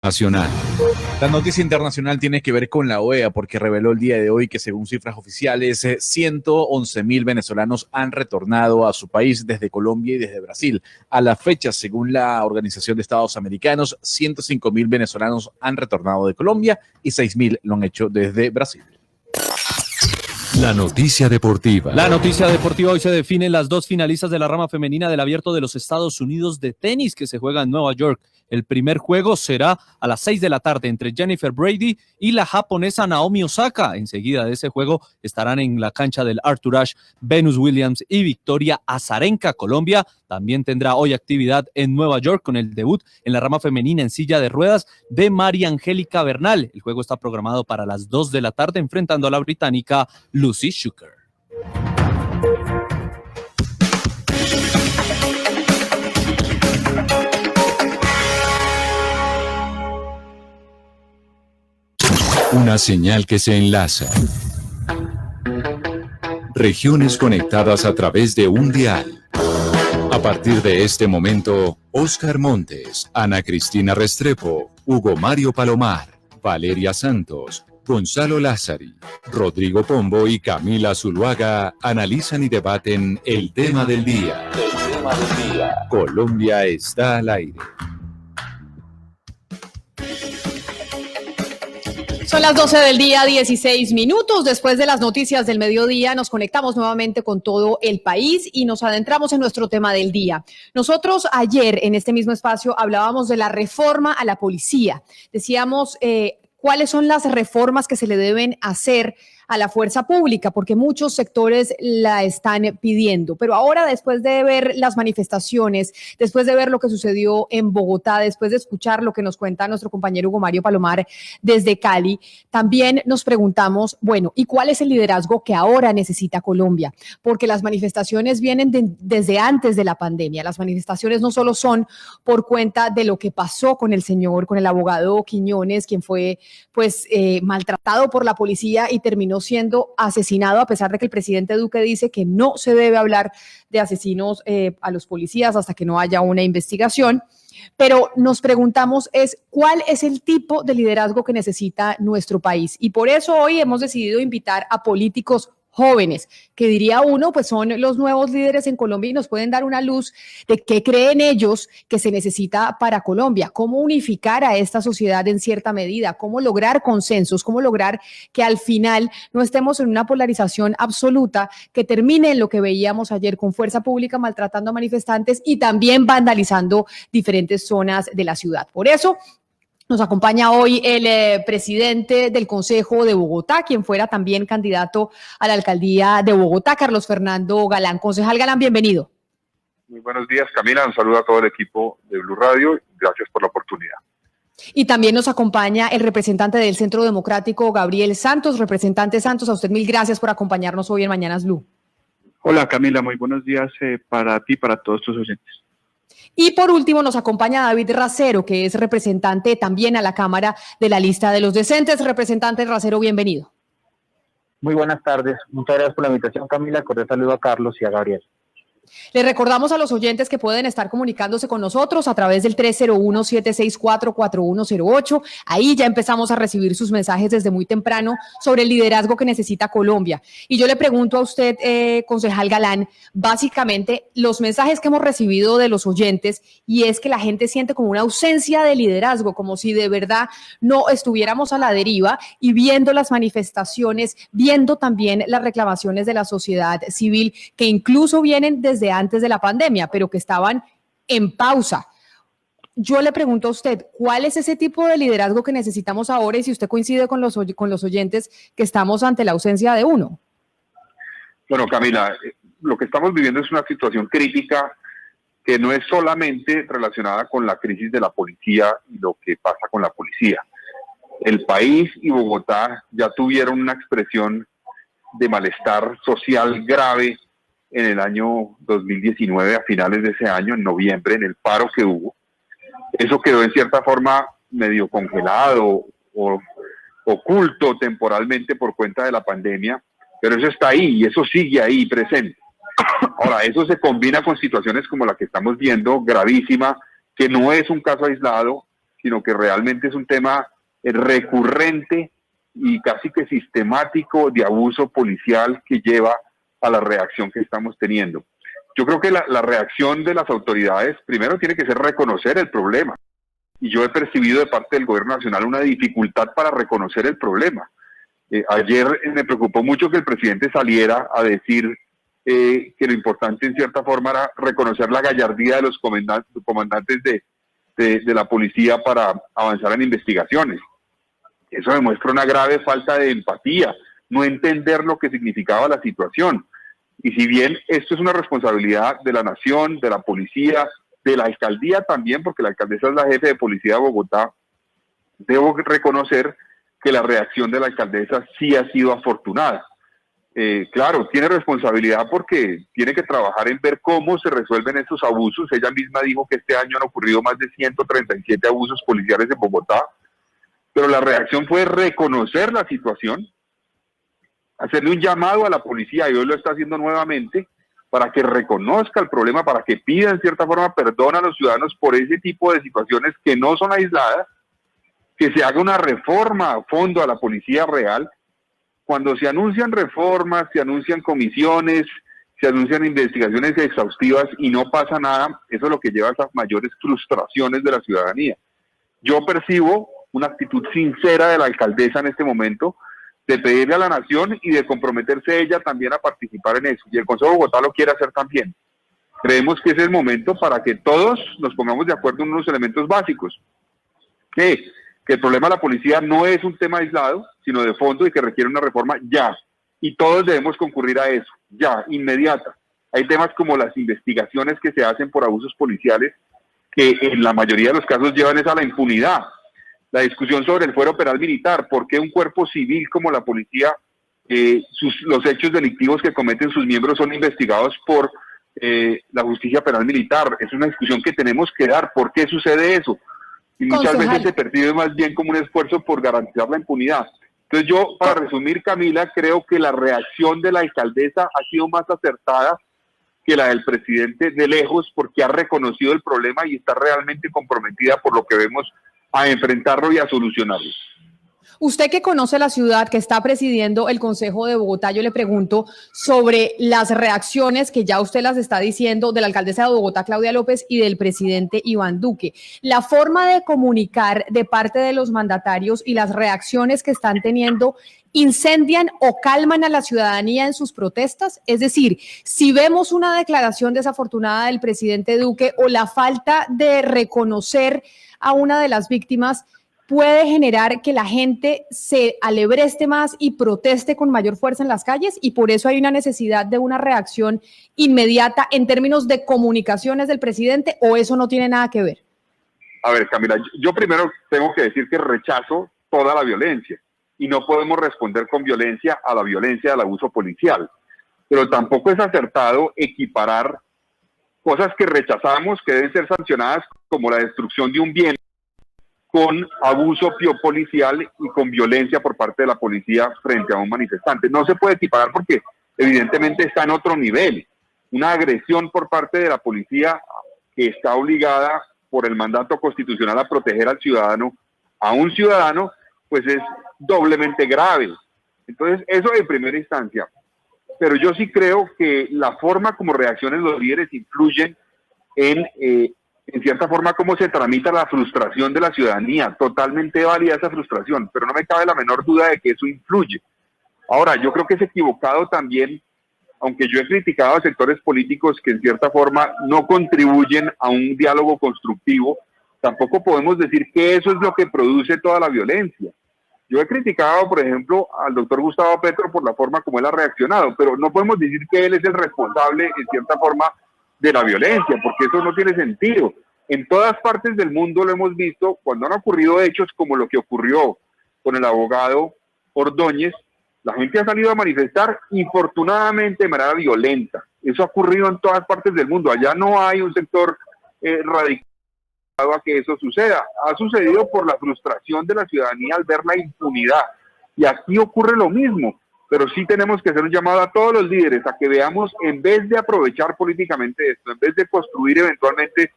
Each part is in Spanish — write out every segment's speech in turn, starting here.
Nacional. La noticia internacional tiene que ver con la OEA porque reveló el día de hoy que según cifras oficiales 111.000 venezolanos han retornado a su país desde Colombia y desde Brasil. A la fecha, según la Organización de Estados Americanos, 105.000 venezolanos han retornado de Colombia y 6.000 lo han hecho desde Brasil. La noticia deportiva. La noticia deportiva: hoy se definen las dos finalistas de la rama femenina del Abierto de los Estados Unidos de tenis que se juega en Nueva York. El primer juego será a las 6 de la tarde entre Jennifer Brady y la japonesa Naomi Osaka. Enseguida de ese juego estarán en la cancha del Arthur Ashe Venus Williams y Victoria Azarenka. Colombia también tendrá hoy actividad en Nueva York con el debut en la rama femenina en silla de ruedas de María Angélica Bernal. El juego está programado para las 2 de la tarde enfrentando a la británica Lucy Shuker. Una señal que se enlaza. Regiones conectadas a través de un dial. A partir de este momento, Óscar Montes, Ana Cristina Restrepo, Hugo Mario Palomar, Valeria Santos, Gonzalo Lázari, Rodrigo Pombo y Camila Zuluaga analizan y debaten el tema del día. Colombia está al aire. Son las 12 del día, 16 minutos. Después de las noticias del mediodía, nos conectamos nuevamente con todo el país y nos adentramos en nuestro tema del día. Nosotros ayer en este mismo espacio hablábamos de la reforma a la policía. Decíamos cuáles son las reformas que se le deben hacer a la fuerza pública, porque muchos sectores la están pidiendo. Pero ahora, después de ver las manifestaciones, después de ver lo que sucedió en Bogotá, después de escuchar lo que nos cuenta nuestro compañero Hugo Mario Palomar desde Cali, también nos preguntamos, bueno, ¿y cuál es el liderazgo que ahora necesita Colombia? Porque las manifestaciones vienen desde antes de la pandemia. Las manifestaciones no solo son por cuenta de lo que pasó con el abogado Quiñones, quien fue maltratado por la policía y terminó siendo asesinado, a pesar de que el presidente Duque dice que no se debe hablar de asesinos a los policías hasta que no haya una investigación. Pero nos preguntamos ¿cuál es el tipo de liderazgo que necesita nuestro país? Y por eso hoy hemos decidido invitar a políticos jóvenes, que diría uno, pues son los nuevos líderes en Colombia y nos pueden dar una luz de qué creen ellos que se necesita para Colombia, cómo unificar a esta sociedad en cierta medida, cómo lograr consensos, cómo lograr que al final no estemos en una polarización absoluta que termine en lo que veíamos ayer con fuerza pública maltratando a manifestantes y también vandalizando diferentes zonas de la ciudad. Por eso nos acompaña hoy el presidente del Consejo de Bogotá, quien fuera también candidato a la alcaldía de Bogotá, Carlos Fernando Galán. Concejal Galán, bienvenido. Muy buenos días, Camila. Un saludo a todo el equipo de Blue Radio. Gracias por la oportunidad. Y también nos acompaña el representante del Centro Democrático, Gabriel Santos. Representante Santos, a usted mil gracias por acompañarnos hoy en Mañanas Blue. Hola, Camila. Muy buenos días para ti y para todos tus oyentes. Y por último nos acompaña David Racero, que es representante también a la Cámara de la Lista de los Decentes. Representante Racero, bienvenido. Muy buenas tardes. Muchas gracias por la invitación, Camila. Cordial saludo a Carlos y a Gabriel. Le recordamos a los oyentes que pueden estar comunicándose con nosotros a través del 301-764-4108. Ahí ya empezamos a recibir sus mensajes desde muy temprano sobre el liderazgo que necesita Colombia. Y yo le pregunto a usted, concejal Galán, básicamente los mensajes que hemos recibido de los oyentes, y es que la gente siente como una ausencia de liderazgo, como si de verdad no estuviéramos a la deriva y viendo las manifestaciones, viendo también las reclamaciones de la sociedad civil que incluso vienen desde antes de la pandemia, pero que estaban en pausa. Yo le pregunto a usted, ¿cuál es ese tipo de liderazgo que necesitamos ahora? Y si usted coincide con los oyentes que estamos ante la ausencia de uno. Bueno, Camila, lo que estamos viviendo es una situación crítica que no es solamente relacionada con la crisis de la policía y lo que pasa con la policía. El país y Bogotá ya tuvieron una expresión de malestar social grave en el año 2019, a finales de ese año, en noviembre, en el paro que hubo. Eso quedó en cierta forma medio congelado o oculto temporalmente por cuenta de la pandemia, pero eso está ahí y eso sigue ahí presente. Ahora, eso se combina con situaciones como la que estamos viendo, gravísima, que no es un caso aislado, sino que realmente es un tema recurrente y casi que sistemático de abuso policial que lleva a la reacción que estamos teniendo. Yo creo que la reacción de las autoridades primero tiene que ser reconocer el problema. Y yo he percibido de parte del gobierno nacional una dificultad para reconocer el problema. Ayer me preocupó mucho que el presidente saliera a decir que lo importante en cierta forma era reconocer la gallardía de los comandantes de la policía para avanzar en investigaciones. Eso demuestra una grave falta de empatía, no entender lo que significaba la situación. Y si bien esto es una responsabilidad de la nación, de la policía, de la alcaldía también, porque la alcaldesa es la jefe de policía de Bogotá, debo reconocer que la reacción de la alcaldesa sí ha sido afortunada. Claro, tiene responsabilidad porque tiene que trabajar en ver cómo se resuelven estos abusos. Ella misma dijo que este año han ocurrido más de 137 abusos policiales en Bogotá, pero la reacción fue reconocer la situación, hacerle un llamado a la policía, y hoy lo está haciendo nuevamente, para que reconozca el problema, para que pida en cierta forma perdón a los ciudadanos por ese tipo de situaciones que no son aisladas, que se haga una reforma a fondo a la policía real. Cuando se anuncian reformas, se anuncian comisiones, se anuncian investigaciones exhaustivas y no pasa nada, eso es lo que lleva a las mayores frustraciones de la ciudadanía. Yo percibo una actitud sincera de la alcaldesa en este momento, de pedirle a la nación y de comprometerse ella también a participar en eso. Y el Consejo de Bogotá lo quiere hacer también. Creemos que es el momento para que todos nos pongamos de acuerdo en unos elementos básicos. Que el problema de la policía no es un tema aislado, sino de fondo y que requiere una reforma ya. Y todos debemos concurrir a eso, ya, inmediata. Hay temas como las investigaciones que se hacen por abusos policiales, que en la mayoría de los casos llevan a la impunidad. La discusión sobre el fuero penal militar, ¿por qué un cuerpo civil como la policía, los hechos delictivos que cometen sus miembros son investigados por la justicia penal militar? Es una discusión que tenemos que dar. ¿Por qué sucede eso? Y muchas veces se percibe más bien como un esfuerzo por garantizar la impunidad. Entonces yo, para resumir, Camila, creo que la reacción de la alcaldesa ha sido más acertada que la del presidente de lejos, porque ha reconocido el problema y está realmente comprometida, por lo que vemos, a enfrentarlo y a solucionarlo. Usted que conoce la ciudad, que está presidiendo el Consejo de Bogotá, yo le pregunto sobre las reacciones que ya usted las está diciendo de la alcaldesa de Bogotá, Claudia López, y del presidente Iván Duque. La forma de comunicar de parte de los mandatarios y las reacciones que están teniendo, ¿incendian o calman a la ciudadanía en sus protestas? Es decir, si vemos una declaración desafortunada del presidente Duque o la falta de reconocer a una de las víctimas, puede generar que la gente se alebreste más y proteste con mayor fuerza en las calles, y por eso hay una necesidad de una reacción inmediata en términos de comunicaciones del presidente, ¿o eso no tiene nada que ver? A ver, Camila, yo primero tengo que decir que rechazo toda la violencia y no podemos responder con violencia a la violencia del abuso policial, pero tampoco es acertado equiparar cosas que rechazamos, que deben ser sancionadas, como la destrucción de un bien, con abuso policial y con violencia por parte de la policía frente a un manifestante. No se puede equiparar porque evidentemente está en otro nivel. Una agresión por parte de la policía, que está obligada por el mandato constitucional a proteger al ciudadano, a un ciudadano, pues es doblemente grave. Entonces, eso en primera instancia. Pero yo sí creo que la forma como reaccionan los líderes influyen en cierta forma cómo se tramita la frustración de la ciudadanía. Totalmente válida esa frustración, pero no me cabe la menor duda de que eso influye. Ahora, yo creo que es equivocado también, aunque yo he criticado a sectores políticos que en cierta forma no contribuyen a un diálogo constructivo, tampoco podemos decir que eso es lo que produce toda la violencia. Yo he criticado, por ejemplo, al doctor Gustavo Petro por la forma como él ha reaccionado, pero no podemos decir que él es el responsable, en cierta forma, de la violencia, porque eso no tiene sentido. En todas partes del mundo lo hemos visto, cuando han ocurrido hechos como lo que ocurrió con el abogado Ordóñez, la gente ha salido a manifestar, infortunadamente de manera violenta. Eso ha ocurrido en todas partes del mundo. Allá no hay un sector radical a que eso suceda. Ha sucedido por la frustración de la ciudadanía al ver la impunidad. Y aquí ocurre lo mismo, pero sí tenemos que hacer un llamado a todos los líderes a que veamos, en vez de aprovechar políticamente esto, en vez de construir eventualmente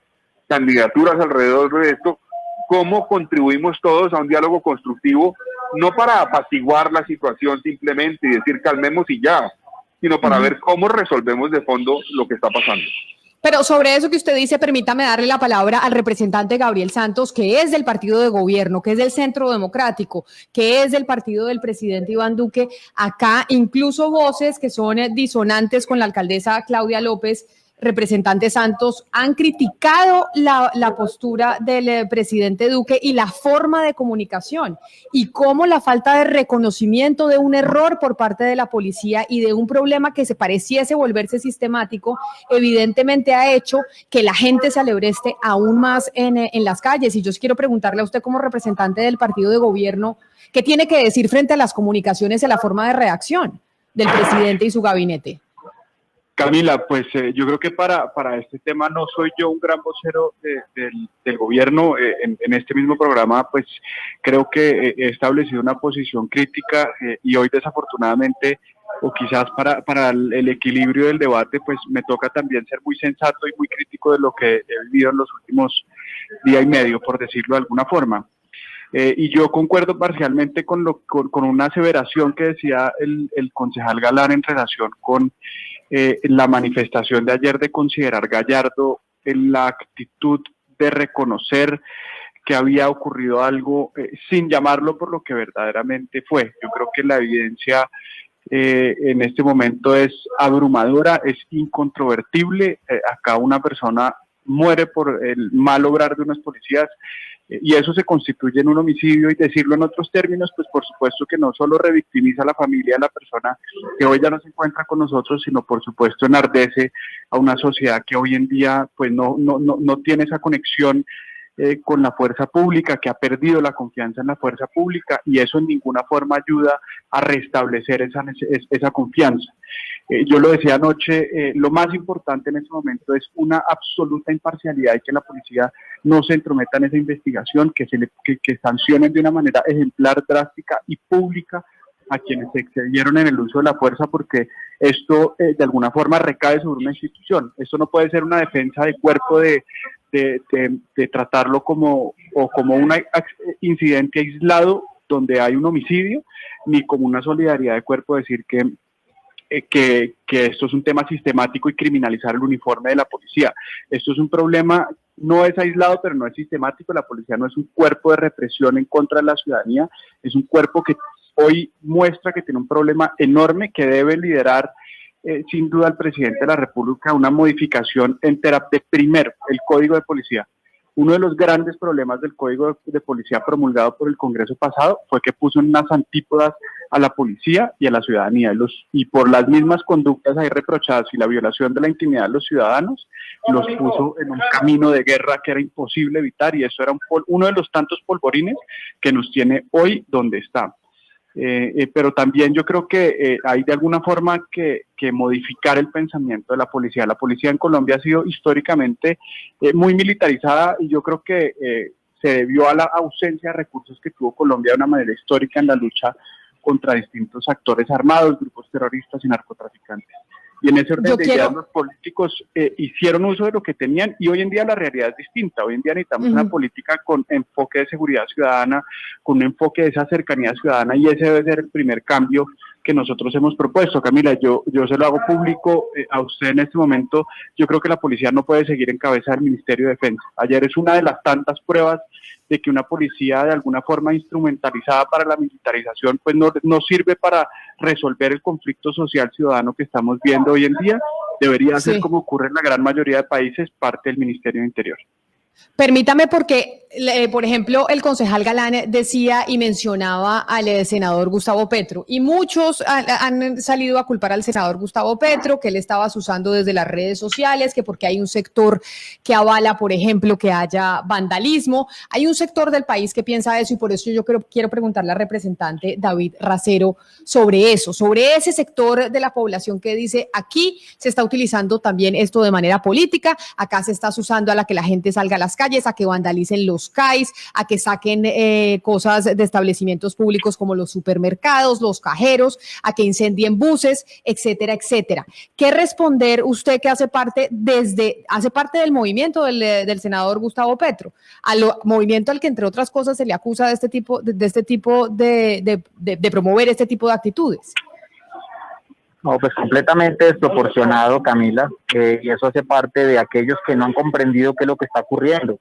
candidaturas alrededor de esto, cómo contribuimos todos a un diálogo constructivo, no para apaciguar la situación simplemente y decir calmemos y ya, sino para ver cómo resolvemos de fondo lo que está pasando. Pero sobre eso que usted dice, permítame darle la palabra al representante Gabriel Santos, que es del partido de gobierno, que es del Centro Democrático, que es del partido del presidente Iván Duque. Acá incluso voces que son disonantes con la alcaldesa Claudia López, representante Santos, han criticado la postura del presidente Duque y la forma de comunicación y cómo la falta de reconocimiento de un error por parte de la policía y de un problema que se pareciese volverse sistemático, evidentemente ha hecho que la gente se alebreste aún más en las calles. Y yo quiero preguntarle a usted como representante del partido de gobierno, ¿qué tiene que decir frente a las comunicaciones y a la forma de reacción del presidente y su gabinete? Camila, pues yo creo que para este tema no soy yo un gran vocero del gobierno. En este mismo programa, pues creo que he establecido una posición crítica y hoy desafortunadamente, o quizás para el equilibrio del debate, pues me toca también ser muy sensato y muy crítico de lo que he vivido en los últimos día y medio, por decirlo de alguna forma. Y yo concuerdo parcialmente con una aseveración que decía el concejal Galán en relación con la manifestación de ayer de considerar Gallardo en la actitud de reconocer que había ocurrido algo sin llamarlo por lo que verdaderamente fue. Yo creo que la evidencia en este momento es abrumadora, es incontrovertible. Acá una persona muere por el mal obrar de unos policías y eso se constituye en un homicidio, y decirlo en otros términos, pues por supuesto que no solo revictimiza a la familia de la persona que hoy ya no se encuentra con nosotros, sino por supuesto enardece a una sociedad que hoy en día pues no tiene esa conexión con la fuerza pública, que ha perdido la confianza en la fuerza pública, y eso en ninguna forma ayuda a restablecer esa confianza. Yo lo decía anoche, lo más importante en este momento es una absoluta imparcialidad y que la policía no se entrometa en esa investigación, que sancionen de una manera ejemplar, drástica y pública a quienes se excedieron en el uso de la fuerza, porque esto de alguna forma recae sobre una institución. Esto no puede ser una defensa de cuerpo de tratarlo como un incidente aislado donde hay un homicidio, ni como una solidaridad de cuerpo decir que esto es un tema sistemático y criminalizar el uniforme de la policía. Esto es un problema, no es aislado, pero no es sistemático. La policía no es un cuerpo de represión en contra de la ciudadanía, es un cuerpo que hoy muestra que tiene un problema enorme que debe liderar sin duda el presidente de la República una modificación entera de primero el Código de Policía. Uno de los grandes problemas del Código de Policía promulgado por el Congreso pasado fue que puso en unas antípodas a la policía y a la ciudadanía, y por las mismas conductas ahí reprochadas y la violación de la intimidad de los ciudadanos, los puso en un camino de guerra que era imposible evitar, y eso era uno de los tantos polvorines que nos tiene hoy donde está. Pero también yo creo que hay de alguna forma que modificar el pensamiento de la policía. La policía en Colombia ha sido históricamente muy militarizada, y yo creo que se debió a la ausencia de recursos que tuvo Colombia de una manera histórica en la lucha contra distintos actores armados, grupos terroristas y narcotraficantes. Y en ese orden de ideas los políticos hicieron uso de lo que tenían, y hoy en día la realidad es distinta. Hoy en día necesitamos una política con enfoque de seguridad ciudadana, con un enfoque de esa cercanía ciudadana, y ese debe ser el primer cambio que nosotros hemos propuesto. Camila, yo se lo hago público a usted en este momento. Yo creo que la policía no puede seguir en cabeza del Ministerio de Defensa. Ayer es una de las tantas pruebas de que una policía de alguna forma instrumentalizada para la militarización pues no sirve para resolver el conflicto social ciudadano que estamos viendo hoy en día. Debería ser, como ocurre en la gran mayoría de países, parte del Ministerio de Interior. Permítame porque, por ejemplo, el concejal Galán decía y mencionaba al senador Gustavo Petro, y muchos han salido a culpar al senador Gustavo Petro, que él estaba usando desde las redes sociales, que porque hay un sector que avala, por ejemplo, que haya vandalismo. Hay un sector del país que piensa eso, y por eso yo quiero preguntarle al representante David Racero sobre eso, sobre ese sector de la población que dice aquí se está utilizando también esto de manera política, acá se está usando a la que la gente salga a las calles, a que vandalicen los CAIs, a que saquen cosas de establecimientos públicos como los supermercados, los cajeros, a que incendien buses, etcétera, etcétera. ¿Qué responder usted que hace parte del movimiento del senador Gustavo Petro, movimiento al que entre otras cosas se le acusa de promover este tipo de actitudes? No, pues completamente desproporcionado, Camila, y eso hace parte de aquellos que no han comprendido qué es lo que está ocurriendo.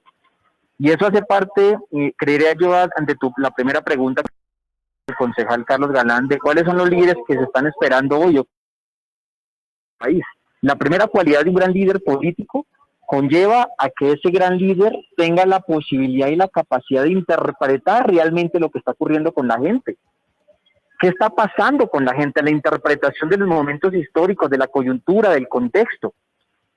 Y eso hace parte, creería yo, ante la primera pregunta del concejal Carlos Galán, de cuáles son los líderes que se están esperando hoy en el país. La primera cualidad de un gran líder político conlleva a que ese gran líder tenga la posibilidad y la capacidad de interpretar realmente lo que está ocurriendo con la gente. ¿Qué está pasando con la gente? La interpretación de los momentos históricos, de la coyuntura, del contexto.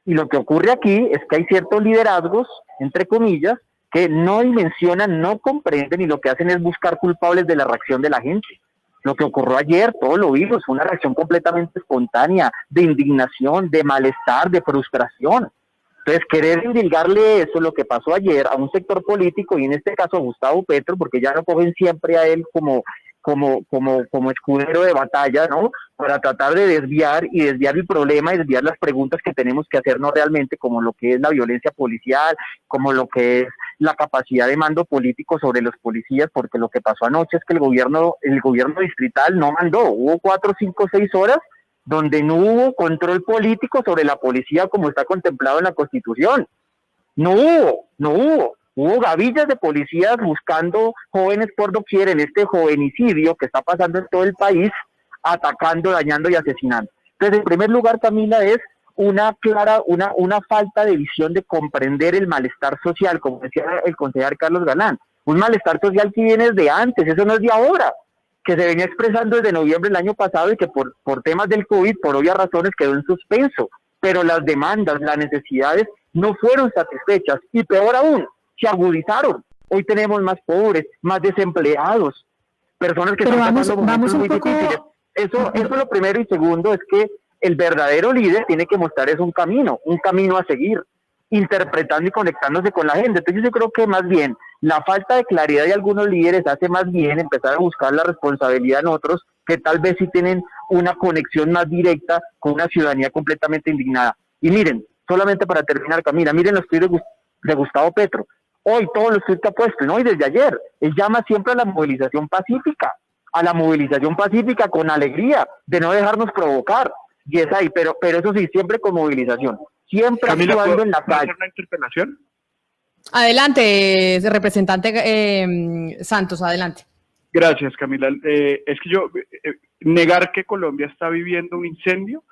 Y lo que ocurre aquí es que hay ciertos liderazgos, entre comillas, que no dimensionan, no comprenden y lo que hacen es buscar culpables de la reacción de la gente. Lo que ocurrió ayer, todos lo vimos, fue una reacción completamente espontánea, de indignación, de malestar, de frustración. Entonces, querer indilgarle eso, lo que pasó ayer, a un sector político, y en este caso a Gustavo Petro, porque ya no cogen siempre a él como escudero de batalla, ¿no? Para tratar de desviar el problema y desviar las preguntas que tenemos que hacernos realmente, como lo que es la violencia policial, como lo que es la capacidad de mando político sobre los policías, porque lo que pasó anoche es que el gobierno distrital no mandó, hubo 4, 5, 6 horas donde no hubo control político sobre la policía como está contemplado en la Constitución. No hubo. Hubo gavillas de policías buscando jóvenes por doquier en este jovenicidio que está pasando en todo el país, atacando, dañando y asesinando. Entonces, en primer lugar, Camila, es una falta de visión de comprender el malestar social, como decía el concejal Carlos Galán. Un malestar social que viene desde antes, eso no es de ahora, que se venía expresando desde noviembre del año pasado y que por temas del COVID, por obvias razones, quedó en suspenso. Pero las demandas, las necesidades no fueron satisfechas y peor aún, se agudizaron. Hoy tenemos más pobres, más desempleados, personas que están pasando momentos muy difíciles. Eso es lo primero, y segundo es que el verdadero líder tiene que mostrar un camino a seguir, interpretando y conectándose con la gente. Entonces yo creo que más bien la falta de claridad de algunos líderes hace más bien empezar a buscar la responsabilidad en otros que tal vez sí tienen una conexión más directa con una ciudadanía completamente indignada. Y miren, solamente para terminar, Camila, miren los tweets de Gustavo Petro. Hoy todos los tweets que ha puesto, ¿no? Y desde ayer, él llama siempre a la movilización pacífica con alegría, de no dejarnos provocar. Y es ahí, pero eso sí, siempre con movilización, siempre Camila, actuando en la calle. ¿Hacer una interpelación? Adelante, representante Santos, adelante. Gracias, Camila. Es que negar que Colombia está viviendo un incendio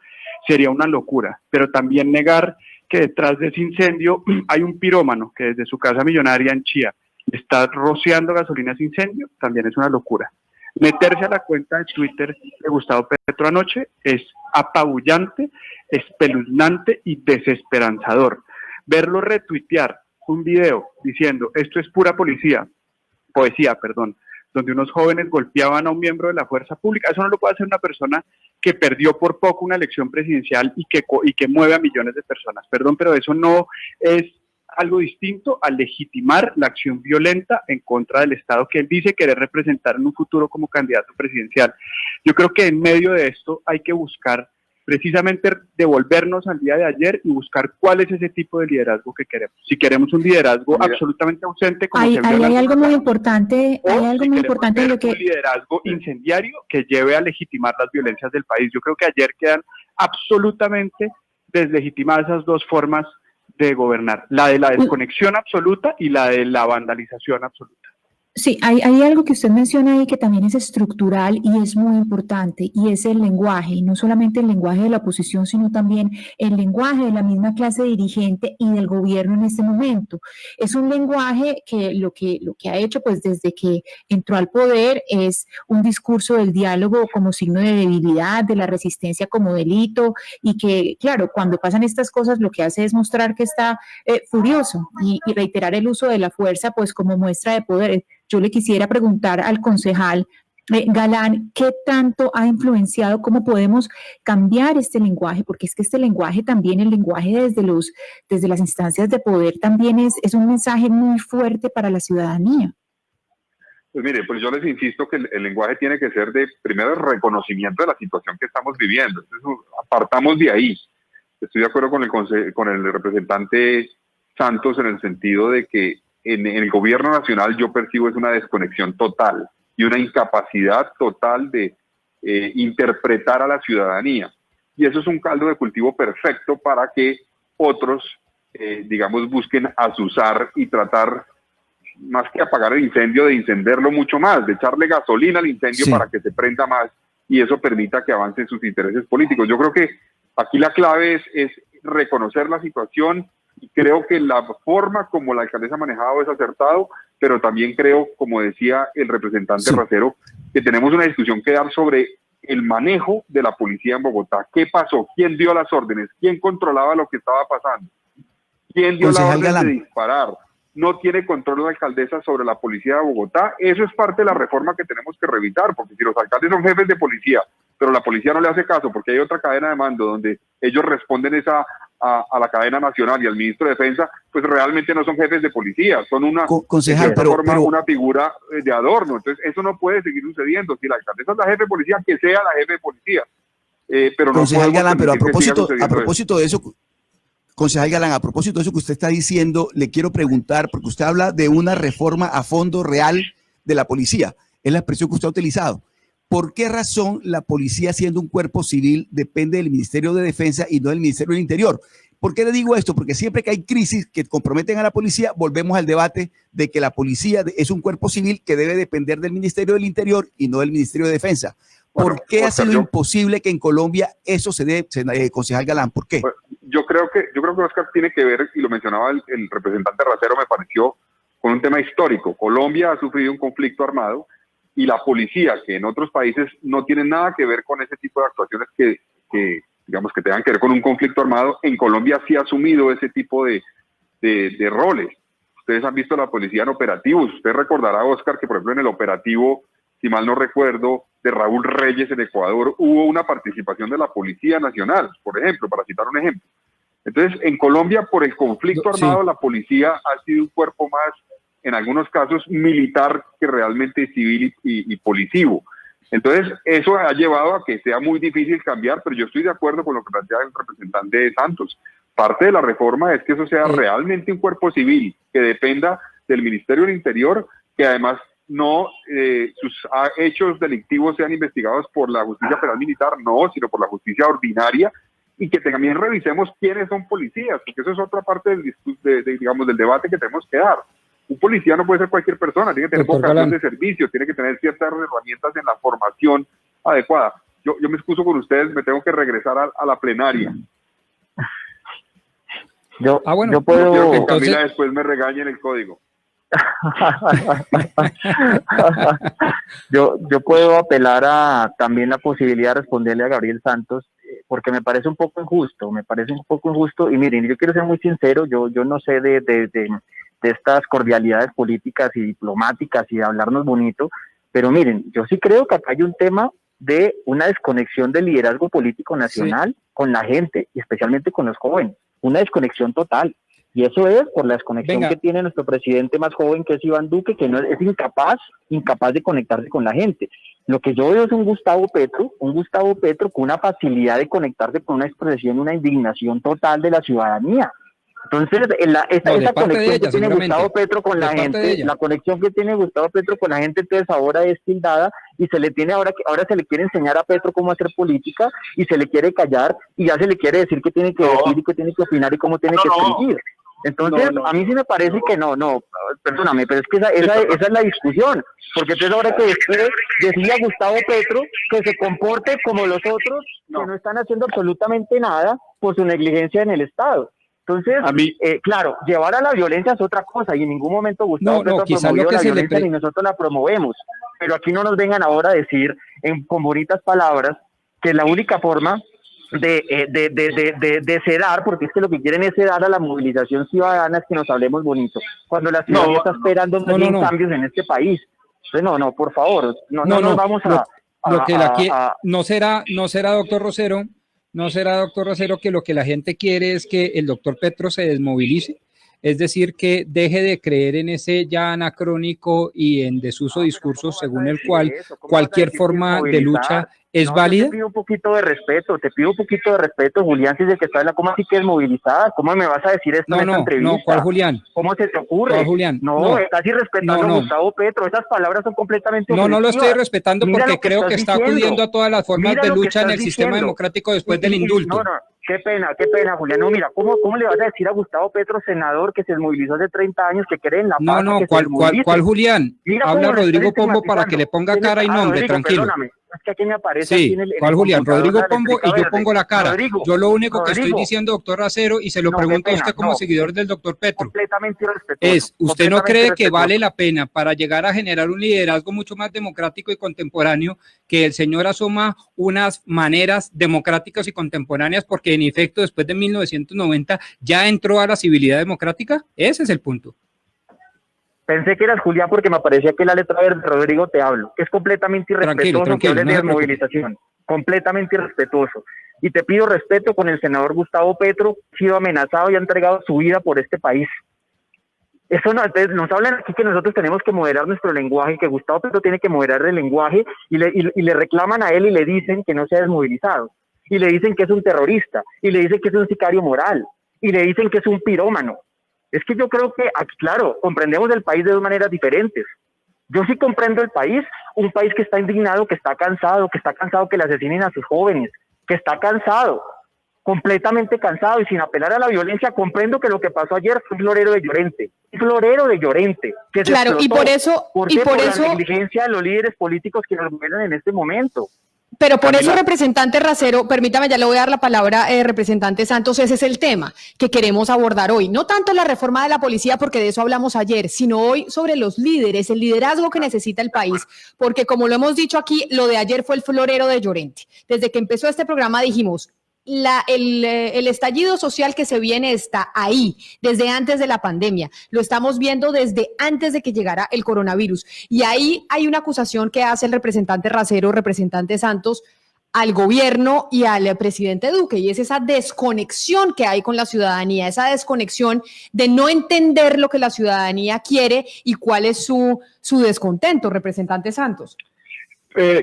sería una locura, pero también negar que detrás de ese incendio hay un pirómano que desde su casa millonaria en Chía está rociando gasolina a ese incendio, también es una locura. Meterse a la cuenta de Twitter de Gustavo Petro anoche es apabullante, espeluznante y desesperanzador. Verlo retuitear un video diciendo esto es pura poesía, donde unos jóvenes golpeaban a un miembro de la fuerza pública, eso no lo puede hacer una persona que perdió por poco una elección presidencial y que mueve a millones de personas. Perdón, pero eso no es algo distinto a legitimar la acción violenta en contra del Estado que él dice querer representar en un futuro como candidato presidencial. Yo creo que en medio de esto hay que buscar precisamente devolvernos al día de ayer y buscar cuál es ese tipo de liderazgo que queremos. Si queremos un liderazgo absolutamente ausente, como hay algo muy importante, en lo que un liderazgo incendiario que lleve a legitimar las violencias del país. Yo creo que ayer quedan absolutamente deslegitimadas esas dos formas de gobernar, la de la desconexión absoluta y la de la vandalización absoluta. Sí, hay algo que usted menciona ahí que también es estructural y es muy importante, y es el lenguaje, y no solamente el lenguaje de la oposición, sino también el lenguaje de la misma clase dirigente y del gobierno en este momento. Es un lenguaje que lo que ha hecho, pues desde que entró al poder, es un discurso del diálogo como signo de debilidad, de la resistencia como delito, y que, claro, cuando pasan estas cosas lo que hace es mostrar que está furioso y reiterar el uso de la fuerza, pues como muestra de poder. Yo le quisiera preguntar al concejal Galán, ¿qué tanto ha influenciado? ¿Cómo podemos cambiar este lenguaje? Porque es que este lenguaje también, el lenguaje desde las instancias de poder también es un mensaje muy fuerte para la ciudadanía. Pues mire, pues yo les insisto que el lenguaje tiene que ser primero, el reconocimiento de la situación que estamos viviendo. Entonces, apartamos de ahí. Estoy de acuerdo con el representante Santos en el sentido de que en el gobierno nacional yo percibo es una desconexión total y una incapacidad total de interpretar a la ciudadanía. Y eso es un caldo de cultivo perfecto para que otros, digamos, busquen azuzar y tratar, más que apagar el incendio, de incendiarlo mucho más, de echarle gasolina al incendio para que se prenda más y eso permita que avancen sus intereses políticos. Yo creo que aquí la clave es reconocer la situación y creo que la forma como la alcaldesa ha manejado es acertado, pero también creo, como decía el representante Racero, que tenemos una discusión que dar sobre el manejo de la policía en Bogotá. ¿Qué pasó? ¿Quién dio las órdenes? ¿Quién controlaba lo que estaba pasando? ¿Quién dio la orden de disparar? No tiene control la alcaldesa sobre la policía de Bogotá. Eso es parte de la reforma que tenemos que revisar, porque si los alcaldes son jefes de policía, pero la policía no le hace caso porque hay otra cadena de mando donde ellos responden a la cadena nacional y al ministro de Defensa, pues realmente no son jefes de policía, son una, concejal, una figura de adorno. Entonces eso no puede seguir sucediendo. Si la alcaldesa es la jefe de policía, que sea la jefe de policía. Pero no concejal Galán, pero a propósito de eso, concejal Galán, a propósito de eso que usted está diciendo, le quiero preguntar, porque usted habla de una reforma a fondo real de la policía, es la expresión que usted ha utilizado. ¿Por qué razón la policía, siendo un cuerpo civil, depende del Ministerio de Defensa y no del Ministerio del Interior? ¿Por qué le digo esto? Porque siempre que hay crisis que comprometen a la policía, volvemos al debate de que la policía es un cuerpo civil que debe depender del Ministerio del Interior y no del Ministerio de Defensa. ¿Por qué ha sido imposible que en Colombia eso se dé, concejal Galán? ¿Por qué? Pues, yo creo que Oscar tiene que ver, y lo mencionaba el representante Racero, me pareció, con un tema histórico. Colombia ha sufrido un conflicto armado y la policía, que en otros países no tiene nada que ver con ese tipo de actuaciones que digamos que tengan que ver con un conflicto armado, en Colombia sí ha asumido ese tipo de roles. Ustedes han visto a la policía en operativos. Usted recordará, Oscar, que por ejemplo en el operativo, si mal no recuerdo, de Raúl Reyes en Ecuador, hubo una participación de la Policía Nacional, por ejemplo, para citar un ejemplo. Entonces, en Colombia, por el conflicto armado, la policía ha sido un cuerpo más, en algunos casos, militar que realmente civil y policivo. Entonces, eso ha llevado a que sea muy difícil cambiar, pero yo estoy de acuerdo con lo que plantea el representante de Santos. Parte de la reforma es que eso sea realmente un cuerpo civil, que dependa del Ministerio del Interior, que además no sus hechos delictivos sean investigados por la justicia penal militar, no, sino por la justicia ordinaria, y que también revisemos quiénes son policías, porque eso es otra parte digamos, del debate que tenemos que dar. Un policía no puede ser cualquier persona, tiene que tener vocación de servicio, tiene que tener ciertas herramientas en la formación adecuada. Yo me excuso con ustedes, me tengo que regresar a la plenaria. Yo puedo... Quiero que Camila después me regañe en el código. yo puedo apelar a también la posibilidad de responderle a Gabriel Santos, porque me parece un poco injusto, y miren, yo quiero ser muy sincero, yo no sé de estas cordialidades políticas y diplomáticas y de hablarnos bonito, pero miren, yo sí creo que acá hay un tema de una desconexión del liderazgo político nacional con la gente, y especialmente con los jóvenes, una desconexión total. Y eso es por la desconexión que tiene nuestro presidente más joven, que es Iván Duque, que no es incapaz de conectarse con la gente. Lo que yo veo es un Gustavo Petro con una facilidad de conectarse con una expresión, una indignación total de la ciudadanía. Entonces, esa conexión que tiene Gustavo Petro con la gente, la conexión que tiene Gustavo Petro con la gente, entonces ahora es tildada y se le tiene ahora se le quiere enseñar a Petro cómo hacer política y se le quiere callar y ya se le quiere decir qué tiene que decir y qué tiene que opinar y cómo tiene que escribir. Entonces, a mí sí me parece que perdóname, pero es que esa es la discusión, porque entonces ahora que después decía Gustavo Petro que se comporte como los otros, que no están haciendo absolutamente nada por su negligencia en el Estado. Entonces, claro, llevar a la violencia es otra cosa y en ningún momento Gustavo Petro ha promovido la violencia ni nosotros la promovemos, pero aquí no nos vengan ahora a decir con bonitas palabras que la única forma de sedar, porque es que lo que quieren es sedar a la movilización ciudadana, es que nos hablemos bonito, cuando la ciudadanía está esperando cambios en este país. No, por favor, no vamos no será, doctor Rosero, que lo que la gente quiere es que el doctor Petro se desmovilice, es decir, que deje de creer en ese ya anacrónico y en desuso discurso según el cual cualquier forma de lucha es válida. Te pido un poquito de respeto, Julián, si es el que está en la, ¿cómo así que es movilizada? ¿Cómo me vas a decir esto en esta entrevista? No, ¿cuál Julián? ¿Cómo se te ocurre? ¿Cuál Julián? No, estás irrespetando a Gustavo Petro, esas palabras son completamente ofensivas. No lo estoy respetando porque creo que está acudiendo a todas las formas de lucha en el sistema democrático después del indulto. Qué pena, Julián. No, mira, ¿cómo le vas a decir a Gustavo Petro, senador, que se desmovilizó hace 30 años, que cree en la paz? ¿Cuál Julián? Habla Rodrigo Pombo para que le ponga cara y nombre, Rodrigo, tranquilo. Perdóname. Es que aquí me aparece. Sí, aquí en el Julián? Rodrigo Pombo y yo verde. pongo la cara. Yo lo único que estoy Rodrigo. diciendo, doctor Racero, y se lo pregunto a usted como seguidor del doctor Petro, Completamente irrespetuoso. ¿usted no cree que vale la pena para llegar a generar un liderazgo mucho más democrático y contemporáneo que el señor asuma unas maneras democráticas y contemporáneas porque en efecto después de 1990 ya entró a la civilidad democrática? Ese es el punto. Pensé que eras Julián porque me parecía que la letra verde de Rodrigo te hablo, que es completamente irrespetuoso que hables de desmovilización, completamente irrespetuoso. Y te pido respeto con el senador Gustavo Petro, ha sido amenazado y ha entregado su vida por este país. Eso nos hablan aquí que nosotros tenemos que moderar nuestro lenguaje, que Gustavo Petro tiene que moderar el lenguaje y le reclaman a él y le dicen que no se ha desmovilizado, y le dicen que es un terrorista, y le dicen que es un sicario moral, y le dicen que es un pirómano. Es que yo creo que, claro, comprendemos el país de dos maneras diferentes. Yo sí comprendo el país, un país que está indignado, que está cansado que le asesinen a sus jóvenes, que está cansado, completamente cansado y sin apelar a la violencia. Comprendo que lo que pasó ayer fue un florero de Llorente, que claro, se explotó. por eso la negligencia de los líderes políticos que nos gobiernan en este momento. Pero por eso, representante Racero, permítame, ya le voy a dar la palabra, representante Santos, ese es el tema que queremos abordar hoy. No tanto la reforma de la policía, porque de eso hablamos ayer, sino hoy sobre los líderes, el liderazgo que necesita el país. Porque como lo hemos dicho aquí, lo de ayer fue el florero de Llorente. Desde que empezó este programa dijimos, el estallido social que se viene está ahí, desde antes de la pandemia. Lo estamos viendo desde antes de que llegara el coronavirus. Y ahí hay una acusación que hace el representante Racero, representante Santos, al gobierno y al presidente Duque, y es esa desconexión que hay con la ciudadanía, esa desconexión de no entender lo que la ciudadanía quiere y cuál es su descontento, representante Santos.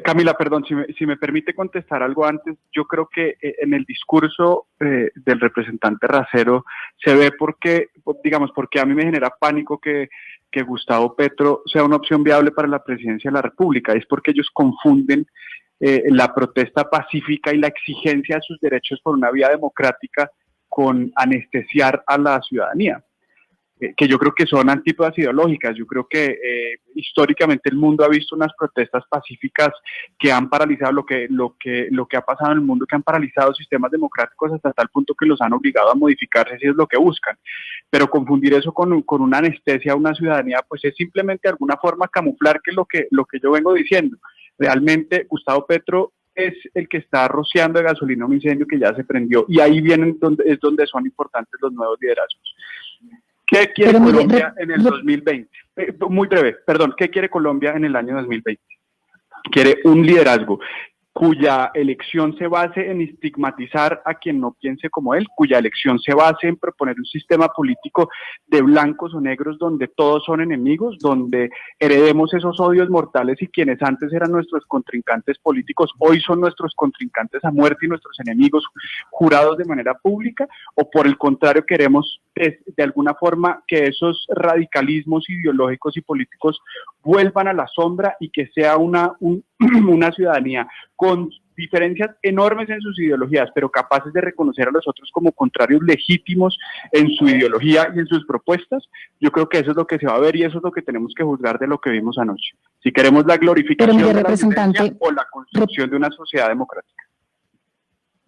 Camila, perdón, si me permite contestar algo antes, yo creo que en el discurso del representante Racero se ve porque a mí me genera pánico que Gustavo Petro sea una opción viable para la presidencia de la República. Es porque ellos confunden la protesta pacífica y la exigencia de sus derechos por una vía democrática con anestesiar a la ciudadanía. Que yo creo que son antípodas ideológicas. Yo creo que históricamente el mundo ha visto unas protestas pacíficas que han paralizado lo que ha pasado en el mundo, que han paralizado sistemas democráticos hasta tal punto que los han obligado a modificarse si es lo que buscan. Pero confundir eso con una anestesia a una ciudadanía, pues es simplemente de alguna forma camuflar que lo que yo vengo diciendo. Realmente Gustavo Petro es el que está rociando de gasolina un incendio que ya se prendió, y ahí es donde son importantes los nuevos liderazgos. ¿Qué quiere Colombia en el 2020? Muy breve, perdón. ¿Qué quiere Colombia en el año 2020? Quiere un liderazgo cuya elección se base en estigmatizar a quien no piense como él, cuya elección se base en proponer un sistema político de blancos o negros donde todos son enemigos, donde heredemos esos odios mortales y quienes antes eran nuestros contrincantes políticos hoy son nuestros contrincantes a muerte y nuestros enemigos jurados de manera pública, o por el contrario queremos de alguna forma que esos radicalismos ideológicos y políticos vuelvan a la sombra y que sea una ciudadanía con diferencias enormes en sus ideologías, pero capaces de reconocer a los otros como contrarios legítimos en su ideología y en sus propuestas. Yo creo que eso es lo que se va a ver y eso es lo que tenemos que juzgar de lo que vimos anoche. Si queremos la glorificación de la violencia o la construcción de una sociedad democrática.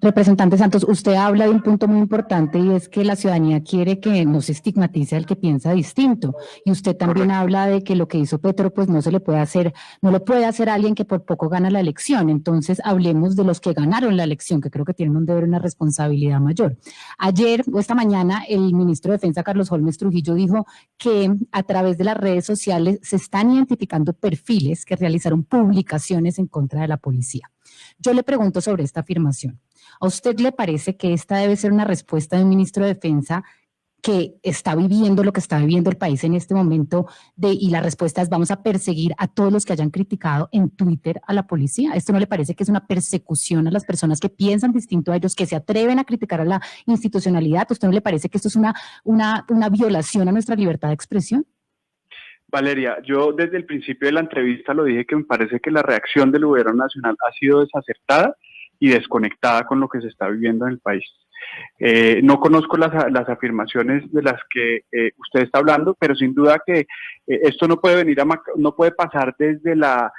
Representante Santos, usted habla de un punto muy importante y es que la ciudadanía quiere que no se estigmatice al que piensa distinto. Y usted también habla de que lo que hizo Petro pues no se le puede hacer, no lo puede hacer a alguien que por poco gana la elección. Entonces hablemos de los que ganaron la elección, que creo que tienen un deber, una responsabilidad mayor. Ayer o esta mañana el ministro de Defensa Carlos Holmes Trujillo dijo que a través de las redes sociales se están identificando perfiles que realizaron publicaciones en contra de la policía. Yo le pregunto sobre esta afirmación. ¿A usted le parece que esta debe ser una respuesta de un ministro de Defensa que está viviendo lo que está viviendo el país en este momento y la respuesta es vamos a perseguir a todos los que hayan criticado en Twitter a la policía? ¿Esto no le parece que es una persecución a las personas que piensan distinto a ellos, que se atreven a criticar a la institucionalidad? ¿A usted no le parece que esto es una violación a nuestra libertad de expresión? Valeria, yo desde el principio de la entrevista lo dije que me parece que la reacción del gobierno nacional ha sido desacertada y desconectada con lo que se está viviendo en el país. No conozco las afirmaciones de las que usted está hablando, pero sin duda que esto no puede no puede pasar desde la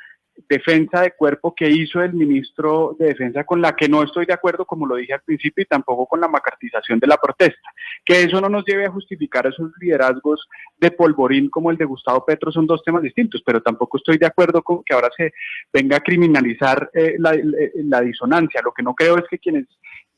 defensa de cuerpo que hizo el ministro de Defensa, con la que no estoy de acuerdo, como lo dije al principio, y tampoco con la macartización de la protesta. Que eso no nos lleve a justificar esos liderazgos de polvorín como el de Gustavo Petro son dos temas distintos, pero tampoco estoy de acuerdo con que ahora se venga a criminalizar la disonancia. Lo que no creo es que quienes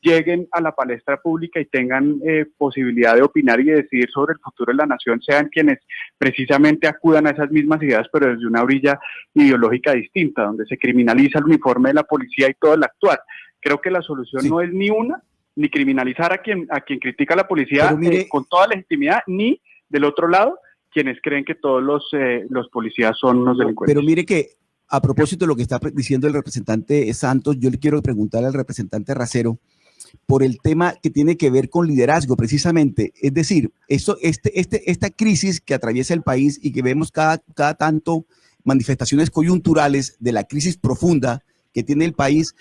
lleguen a la palestra pública y tengan posibilidad de opinar y de decidir sobre el futuro de la nación sean quienes precisamente acudan a esas mismas ideas, pero desde una orilla ideológica distinta, donde se criminaliza el uniforme de la policía y todo el actuar. Creo que la solución no es ni criminalizar a quien critica a la policía con toda legitimidad, ni del otro lado quienes creen que todos los policías son unos delincuentes. Pero mire que a propósito de lo que está diciendo el representante Santos, yo le quiero preguntar al representante Racero por el tema que tiene que ver con liderazgo, precisamente. Es decir, esta crisis que atraviesa el país y que vemos cada tanto manifestaciones coyunturales de la crisis profunda que tiene el país,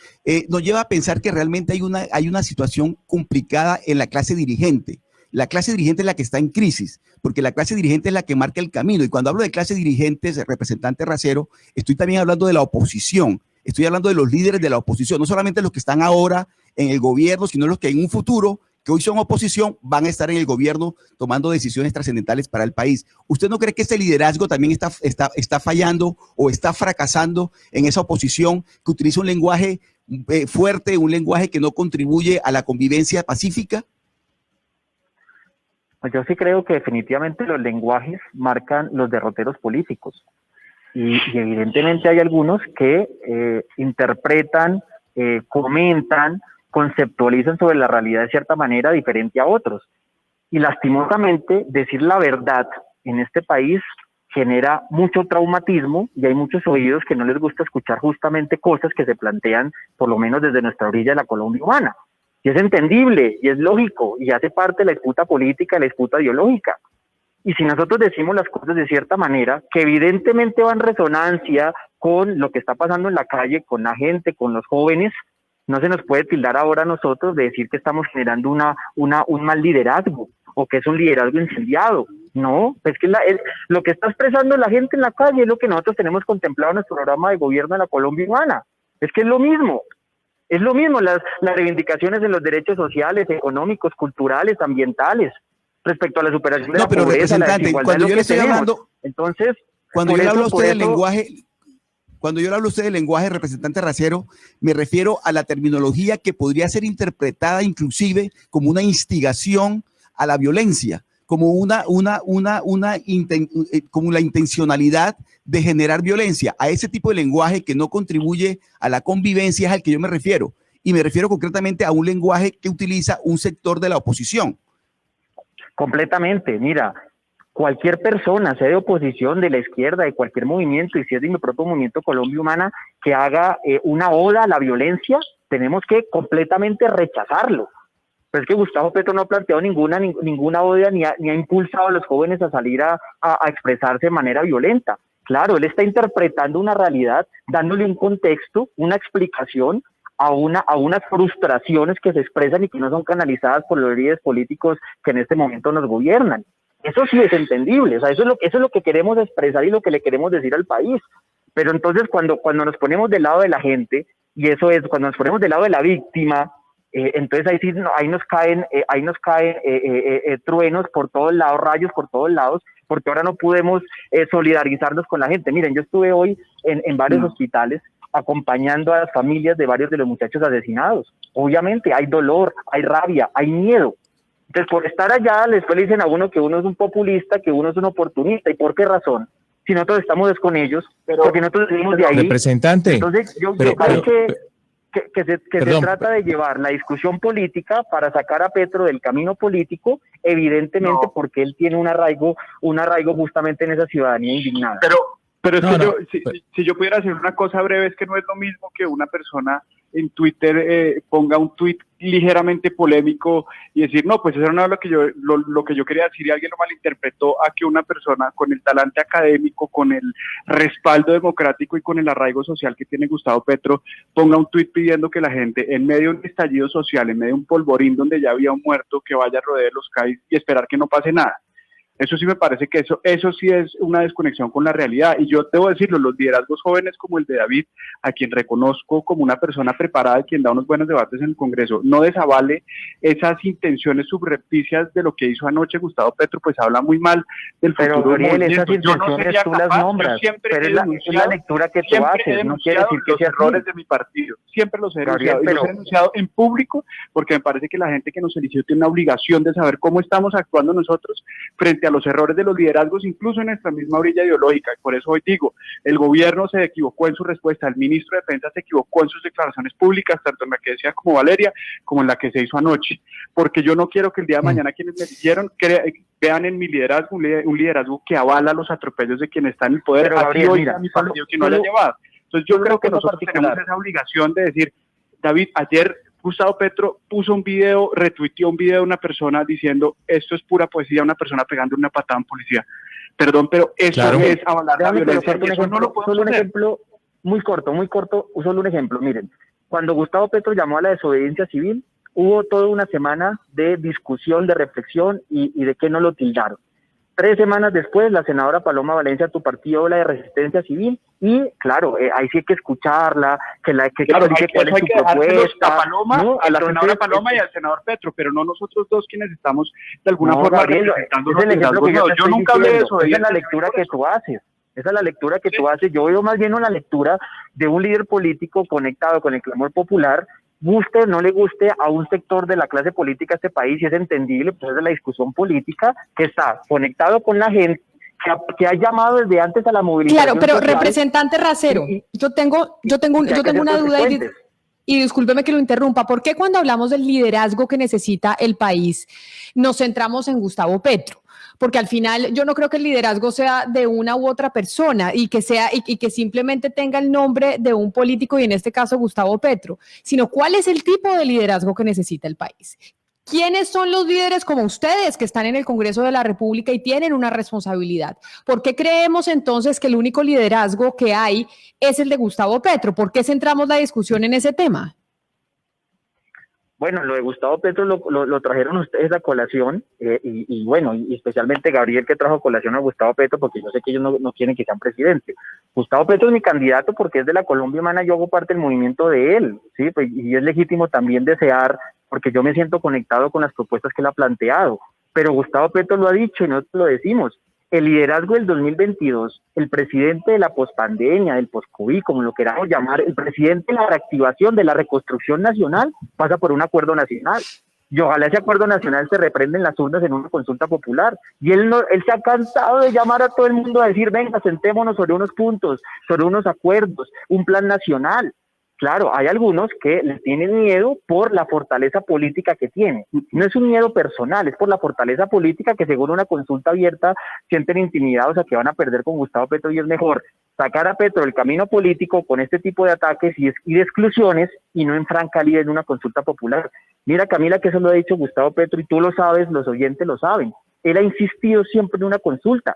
nos lleva a pensar que realmente hay una situación complicada en la clase dirigente. La clase dirigente es la que está en crisis, porque la clase dirigente es la que marca el camino. Y cuando hablo de clase dirigentes, representante Racero, estoy también hablando de la oposición. Estoy hablando de los líderes de la oposición, no solamente los que están ahora en el gobierno, sino los que en un futuro, que hoy son oposición, van a estar en el gobierno tomando decisiones trascendentales para el país. ¿Usted no cree que ese liderazgo también está fallando o está fracasando en esa oposición que utiliza un lenguaje fuerte, un lenguaje que no contribuye a la convivencia pacífica? Pues yo sí creo que definitivamente los lenguajes marcan los derroteros políticos. Y evidentemente hay algunos que interpretan, comentan, conceptualizan sobre la realidad de cierta manera diferente a otros. Y lastimosamente decir la verdad en este país genera mucho traumatismo y hay muchos oídos que no les gusta escuchar justamente cosas que se plantean por lo menos desde nuestra orilla de la Colombia humana. Y es entendible y es lógico y hace parte de la disputa política, de la disputa ideológica. Y si nosotros decimos las cosas de cierta manera, que evidentemente va en resonancia con lo que está pasando en la calle, con la gente, con los jóvenes, no se nos puede tildar ahora a nosotros de decir que estamos generando un mal liderazgo o que es un liderazgo incendiado. No, es que lo que está expresando la gente en la calle es lo que nosotros tenemos contemplado en nuestro programa de gobierno de la Colombia humana. Es que es lo mismo. Es lo mismo las reivindicaciones de los derechos sociales, económicos, culturales, ambientales, respecto a la superación de la pobreza, la desigualdad, cuando yo le estoy tenemos. hablando, Entonces, cuando yo le hablo a usted del lenguaje, cuando yo le hablo a usted del lenguaje, representante Racero, me refiero a la terminología que podría ser interpretada inclusive como una instigación a la violencia, como como la intencionalidad de generar violencia. A ese tipo de lenguaje que no contribuye a la convivencia es al que yo me refiero. Y me refiero concretamente a un lenguaje que utiliza un sector de la oposición. Completamente. Mira, cualquier persona, sea de oposición, de la izquierda, de cualquier movimiento, y si es de mi propio movimiento Colombia Humana, que haga una oda a la violencia, tenemos que completamente rechazarlo. Pero es que Gustavo Petro no ha planteado ninguna oda ni ha impulsado a los jóvenes a salir a expresarse de manera violenta. Claro, él está interpretando una realidad, dándole un contexto, una explicación a unas frustraciones que se expresan y que no son canalizadas por los líderes políticos que en este momento nos gobiernan. Eso sí es entendible, o sea, eso es lo que queremos expresar y lo que le queremos decir al país. Pero entonces cuando nos ponemos del lado de la gente, y eso es, cuando nos ponemos del lado de la víctima, Entonces ahí sí, ahí nos caen truenos por todos lados, rayos por todos lados, porque ahora no podemos solidarizarnos con la gente. Miren, yo estuve hoy en varios hospitales acompañando a las familias de varios de los muchachos asesinados. Obviamente hay dolor, hay rabia, hay miedo. Entonces, por estar allá, después le dicen a uno que uno es un populista, que uno es un oportunista. ¿Y por qué razón? Si nosotros estamos con ellos, porque nosotros venimos de ahí. Representante. Entonces, yo creo que se trata de llevar la discusión política para sacar a Petro del camino político, evidentemente porque él tiene un arraigo justamente en esa ciudadanía indignada. Pero si yo pudiera hacer una cosa breve, es que no es lo mismo que una persona en Twitter ponga un tweet ligeramente polémico y decir, no, pues eso no es lo que yo quería decir y alguien lo malinterpretó, a que una persona con el talante académico, con el respaldo democrático y con el arraigo social que tiene Gustavo Petro, ponga un tweet pidiendo que la gente, en medio de un estallido social, en medio de un polvorín donde ya había un muerto, que vaya a rodear los CAIs y esperar que no pase nada. Eso sí me parece que eso sí es una desconexión con la realidad, y yo debo decirlo, los liderazgos jóvenes como el de David, a quien reconozco como una persona preparada y quien da unos buenos debates en el Congreso, no desavale esas intenciones subrepticias de lo que hizo anoche Gustavo Petro, pues habla muy mal del futuro. Pero Gabriel, esas intenciones tú las nombras, pero es la lectura que tú haces, no quiere decir que sea errores de mi partido, siempre los he denunciado, y los he denunciado en público, porque me parece que la gente que nos eligió tiene una obligación de saber cómo estamos actuando nosotros frente a los errores de los liderazgos, incluso en nuestra misma orilla ideológica. Y por eso hoy digo, el gobierno se equivocó en su respuesta, el ministro de Defensa se equivocó en sus declaraciones públicas, tanto en la que decía como Valeria, como en la que se hizo anoche, porque yo no quiero que el día de mañana quienes me eligieron vean en mi liderazgo un liderazgo que avala los atropellos de quien está en el poder. Pero Gabriel, hoy a mi partido que no lo haya llevado. Entonces yo creo que nosotros tenemos esa obligación de decir, David, ayer Gustavo Petro puso un video, retuiteó un video de una persona diciendo, esto es pura poesía, una persona pegando una patada a un policía. Perdón, pero eso es avalar la violencia, y eso no lo podemos hacer. Solo un ejemplo muy corto, solo un ejemplo. Miren, cuando Gustavo Petro llamó a la desobediencia civil, hubo toda una semana de discusión, de reflexión y de que no lo tildaron. 3 semanas después, la senadora Paloma Valencia, tu partido habla de resistencia civil, y claro, ahí sí hay que escucharla, dice cuál es su propuesta. A la senadora Paloma y al senador Petro, pero no nosotros dos quienes estamos de alguna forma representando los liderazgos. Yo nunca hablé de eso. Esa es la lectura que tú haces. Esa es la lectura que tú haces. Yo veo más bien una lectura de un líder político conectado con el clamor popular, guste o no le guste a un sector de la clase política de este país, y es entendible, pues es de la discusión política, que está conectado con la gente, que ha llamado desde antes a la movilización. Claro, pero social. Representante Racero, yo tengo una duda y discúlpeme que lo interrumpa. ¿Por qué cuando hablamos del liderazgo que necesita el país nos centramos en Gustavo Petro? Porque al final yo no creo que el liderazgo sea de una u otra persona y que simplemente tenga el nombre de un político, y en este caso Gustavo Petro, sino cuál es el tipo de liderazgo que necesita el país. ¿Quiénes son los líderes como ustedes que están en el Congreso de la República y tienen una responsabilidad? ¿Por qué creemos entonces que el único liderazgo que hay es el de Gustavo Petro? ¿Por qué centramos la discusión en ese tema? Bueno, lo de Gustavo Petro lo trajeron ustedes a colación, y especialmente Gabriel, que trajo a colación a Gustavo Petro, porque yo sé que ellos no quieren que sean presidente. Gustavo Petro es mi candidato porque es de la Colombia Humana, yo hago parte del movimiento de él, ¿sí? Pues, y es legítimo también desear, porque yo me siento conectado con las propuestas que él ha planteado. Pero Gustavo Petro lo ha dicho y nosotros lo decimos. El liderazgo del 2022, el presidente de la pospandemia, del post-COVID, como lo queramos llamar, el presidente de la reactivación, de la reconstrucción nacional, pasa por un acuerdo nacional. Y ojalá ese acuerdo nacional se reprenda en las urnas en una consulta popular. Y él se ha cansado de llamar a todo el mundo a decir, venga, sentémonos sobre unos puntos, sobre unos acuerdos, un plan nacional. Claro, hay algunos que le tienen miedo por la fortaleza política que tiene. No es un miedo personal, es por la fortaleza política que, según una consulta abierta, sienten intimidados a que van a perder con Gustavo Petro, y es mejor sacar a Petro del camino político con este tipo de ataques y de exclusiones, y no en franca lid en una consulta popular. Mira, Camila, que eso lo ha dicho Gustavo Petro, y tú lo sabes, los oyentes lo saben. Él ha insistido siempre en una consulta,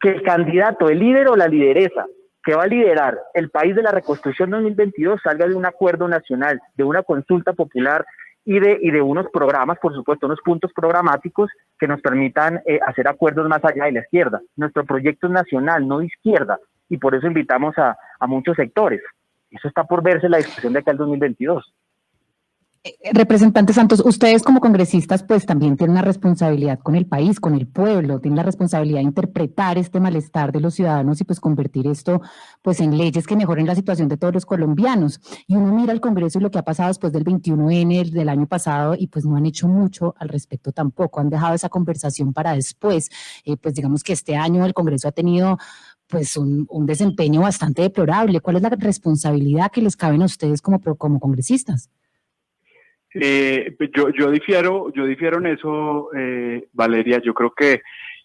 que el candidato, el líder o la lideresa que va a liderar el país de la reconstrucción 2022 salga de un acuerdo nacional, de una consulta popular y de unos programas, por supuesto, unos puntos programáticos que nos permitan hacer acuerdos más allá de la izquierda. Nuestro proyecto es nacional, no de izquierda, y por eso invitamos a muchos sectores. Eso está por verse en la discusión de acá al 2022. Representante Santos, ustedes como congresistas pues también tienen una responsabilidad con el país, con el pueblo, tienen la responsabilidad de interpretar este malestar de los ciudadanos y pues convertir esto pues en leyes que mejoren la situación de todos los colombianos. Y uno mira el Congreso y lo que ha pasado después del 21N del año pasado y pues no han hecho mucho al respecto tampoco, han dejado esa conversación para después. Pues digamos que este año el Congreso ha tenido pues un desempeño bastante deplorable. ¿Cuál es la responsabilidad que les cabe a ustedes como congresistas? Yo difiero en eso, Valeria. Yo creo que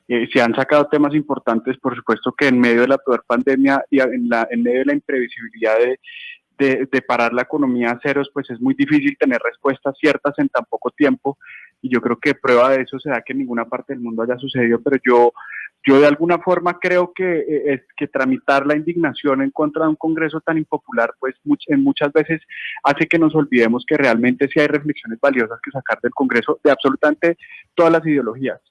se han sacado temas importantes, por supuesto que en medio de la peor pandemia y en medio de la imprevisibilidad de parar la economía a ceros, pues es muy difícil tener respuestas ciertas en tan poco tiempo, y yo creo que prueba de eso será que en ninguna parte del mundo haya sucedido, pero yo de alguna forma creo que tramitar la indignación en contra de un Congreso tan impopular, pues muchas veces hace que nos olvidemos que realmente sí hay reflexiones valiosas que sacar del Congreso de absolutamente todas las ideologías.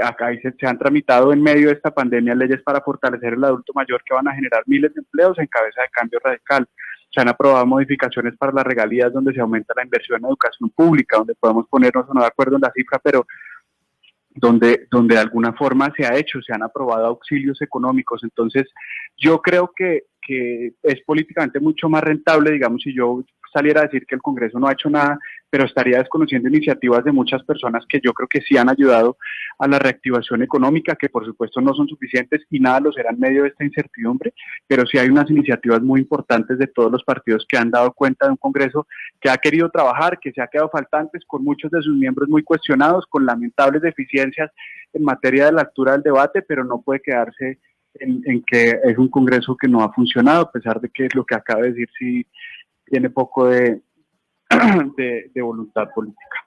Acá se han tramitado en medio de esta pandemia leyes para fortalecer el adulto mayor que van a generar miles de empleos en cabeza de cambio radical. Se han aprobado modificaciones para las regalías donde se aumenta la inversión en educación pública, donde podemos ponernos o no de acuerdo en la cifra, pero donde de alguna forma se han aprobado auxilios económicos. Entonces yo creo que es políticamente mucho más rentable, digamos, si yo saliera a decir que el Congreso no ha hecho nada, pero estaría desconociendo iniciativas de muchas personas que yo creo que sí han ayudado a la reactivación económica, que por supuesto no son suficientes y nada lo será en medio de esta incertidumbre, pero sí hay unas iniciativas muy importantes de todos los partidos que han dado cuenta de un Congreso que ha querido trabajar, que se ha quedado faltantes, con muchos de sus miembros muy cuestionados, con lamentables deficiencias en materia de la altura del debate, pero no puede quedarse en que es un Congreso que no ha funcionado, a pesar de que lo que acaba de decir sí tiene poco de voluntad política.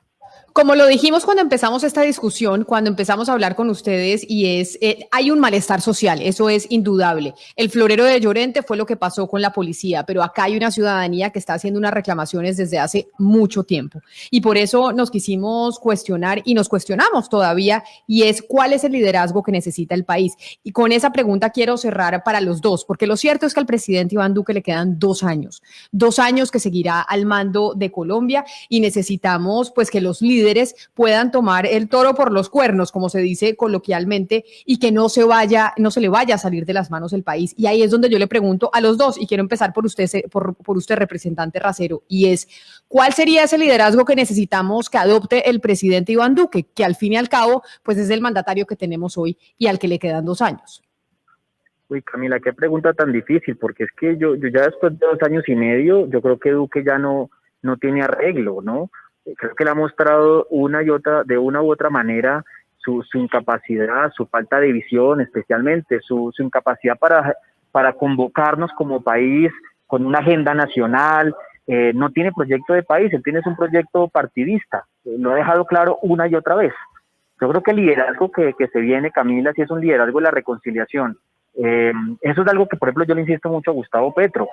Como lo dijimos cuando empezamos esta discusión, cuando empezamos a hablar con ustedes, y hay un malestar social, eso es indudable. El florero de Llorente fue lo que pasó con la policía, pero acá hay una ciudadanía que está haciendo unas reclamaciones desde hace mucho tiempo. Y por eso nos quisimos cuestionar y nos cuestionamos todavía, y es cuál es el liderazgo que necesita el país. Y con esa pregunta quiero cerrar para los dos, porque lo cierto es que al presidente Iván Duque le quedan 2 años que seguirá al mando de Colombia, y necesitamos pues que los líderes puedan tomar el toro por los cuernos, como se dice coloquialmente, y que no se le vaya a salir de las manos el país. Y ahí es donde yo le pregunto a los dos, y quiero empezar por usted, representante Racero, y es, ¿cuál sería ese liderazgo que necesitamos que adopte el presidente Iván Duque, que al fin y al cabo pues es el mandatario que tenemos hoy y al que le quedan 2 años? Uy, Camila, qué pregunta tan difícil, porque es que yo ya después de 2 años y medio, yo creo que Duque ya no tiene arreglo, ¿no? Creo que le ha mostrado de una u otra manera su incapacidad, su falta de visión, especialmente su incapacidad para convocarnos como país con una agenda nacional. No tiene proyecto de país, él tiene un proyecto partidista, lo ha dejado claro una y otra vez. Yo creo que el liderazgo que se viene, Camila, sí es un liderazgo de la reconciliación. Eso es algo que, por ejemplo, yo le insisto mucho a Gustavo Petro.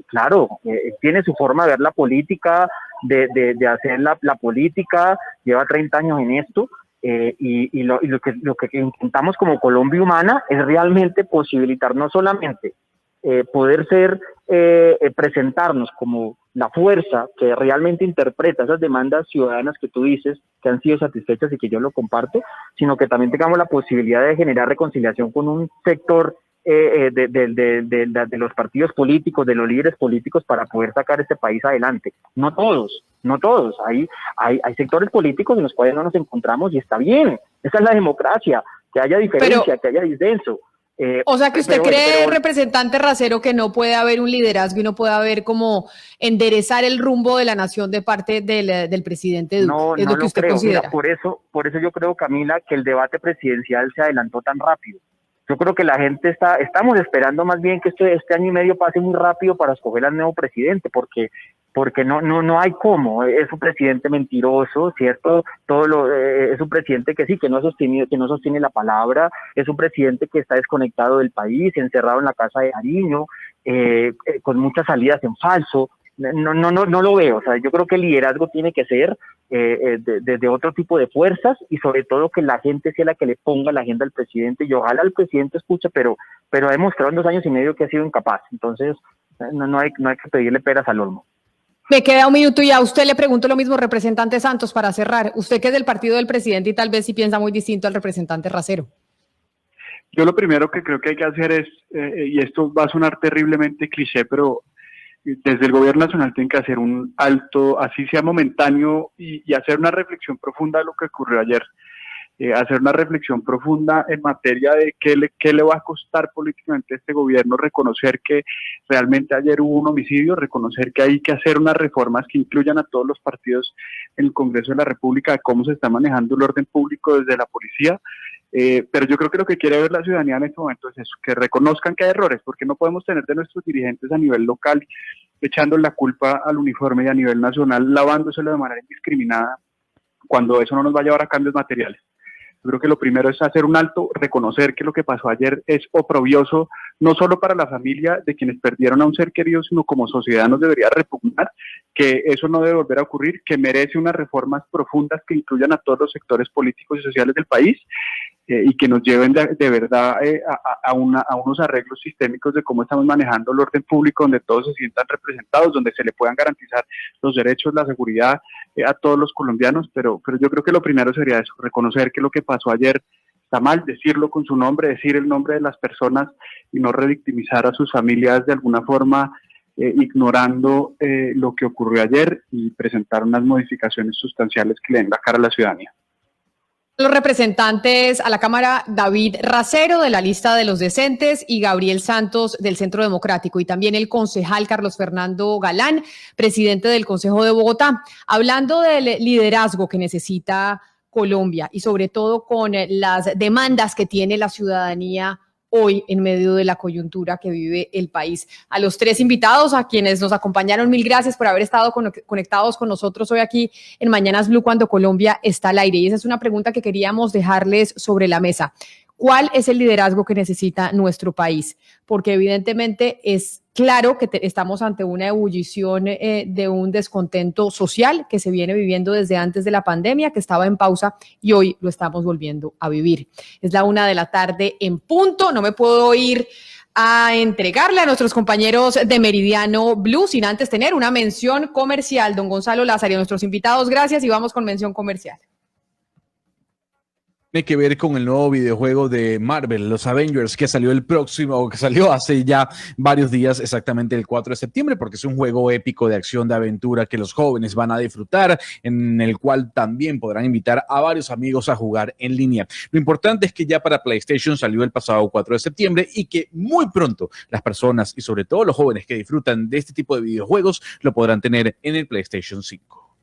Claro, tiene su forma de ver la política, de hacer la política, lleva 30 años en esto, y lo que intentamos como Colombia Humana es realmente posibilitar no solamente poder presentarnos como la fuerza que realmente interpreta esas demandas ciudadanas que tú dices que han sido satisfechas y que yo lo comparto, sino que también tengamos la posibilidad de generar reconciliación con un sector de los partidos políticos, de los líderes políticos, para poder sacar este país adelante. No todos. Hay sectores políticos en los cuales no nos encontramos y está bien. Esa es la democracia, que haya diferencia, que haya disenso. O sea, que usted cree, representante Racero, que no puede haber un liderazgo y no puede haber como enderezar el rumbo de la nación de parte del presidente Duque. No, es no lo que usted creo. considera. Mira, por eso yo creo, Camila, que el debate presidencial se adelantó tan rápido. Yo creo que la gente estamos esperando más bien que este año y medio pase muy rápido para escoger al nuevo presidente, porque no hay cómo. Es un presidente mentiroso, ¿cierto? Es un presidente que no sostiene la palabra, es un presidente que está desconectado del país, encerrado en la casa de Nariño, con muchas salidas en falso. No lo veo. O sea, yo creo que el liderazgo tiene que ser de otro tipo de fuerzas, y sobre todo que la gente sea la que le ponga la agenda al presidente, y ojalá el presidente escuche, pero ha demostrado en 2 años y medio que ha sido incapaz. Entonces no hay que pedirle peras al olmo. Me queda un minuto y a usted le pregunto lo mismo, representante Santos, para cerrar. Usted que es del partido del presidente y tal vez sí piensa muy distinto al representante Racero. Yo lo primero que creo que hay que hacer es, y esto va a sonar terriblemente cliché, pero desde el gobierno nacional tienen que hacer un alto, así sea momentáneo, y hacer una reflexión profunda de lo que ocurrió ayer. Hacer una reflexión profunda en materia de qué le va a costar políticamente a este gobierno, reconocer que realmente ayer hubo un homicidio, reconocer que hay que hacer unas reformas que incluyan a todos los partidos en el Congreso de la República, de cómo se está manejando el orden público desde la policía. Pero yo creo que lo que quiere ver la ciudadanía en este momento es eso, que reconozcan que hay errores, porque no podemos tener de nuestros dirigentes a nivel local echando la culpa al uniforme y a nivel nacional lavándoselo de manera indiscriminada, cuando eso no nos va a llevar a cambios materiales. Yo creo que lo primero es hacer un alto, reconocer que lo que pasó ayer es oprobioso, no solo para la familia de quienes perdieron a un ser querido, sino como sociedad nos debería repugnar, que eso no debe volver a ocurrir, que merece unas reformas profundas que incluyan a todos los sectores políticos y sociales del país, y que nos lleven de verdad a unos arreglos sistémicos de cómo estamos manejando el orden público, donde todos se sientan representados, donde se le puedan garantizar los derechos, la seguridad a todos los colombianos, pero yo creo que lo primero sería eso, reconocer que lo que pasó ayer está mal, decirlo con su nombre, decir el nombre de las personas y no revictimizar a sus familias de alguna forma, ignorando lo que ocurrió ayer, y presentar unas modificaciones sustanciales que le den la cara a la ciudadanía. Los representantes a la Cámara, David Racero de la lista de los decentes y Gabriel Santos del Centro Democrático, y también el concejal Carlos Fernando Galán, presidente del Consejo de Bogotá, hablando del liderazgo que necesita Colombia y sobre todo con las demandas que tiene la ciudadanía hoy en medio de la coyuntura que vive el país. A los tres invitados, a quienes nos acompañaron, mil gracias por haber estado conectados con nosotros hoy aquí en Mañanas Blue cuando Colombia está al aire. Y esa es una pregunta que queríamos dejarles sobre la mesa. ¿Cuál es el liderazgo que necesita nuestro país? Porque evidentemente es claro que estamos ante una ebullición de un descontento social que se viene viviendo desde antes de la pandemia, que estaba en pausa y hoy lo estamos volviendo a vivir. Es la 1:00 p.m. en punto. No me puedo ir a entregarle a nuestros compañeros de Meridiano Blue sin antes tener una mención comercial. Don Gonzalo Lázaro, a nuestros invitados, gracias, y vamos con mención comercial. Tiene que ver con el nuevo videojuego de Marvel, los Avengers, que salió hace ya varios días, exactamente el 4 de septiembre, porque es un juego épico de acción, de aventura que los jóvenes van a disfrutar, en el cual también podrán invitar a varios amigos a jugar en línea. Lo importante es que ya para PlayStation salió el pasado 4 de septiembre y que muy pronto las personas y sobre todo los jóvenes que disfrutan de este tipo de videojuegos lo podrán tener en el PlayStation 5.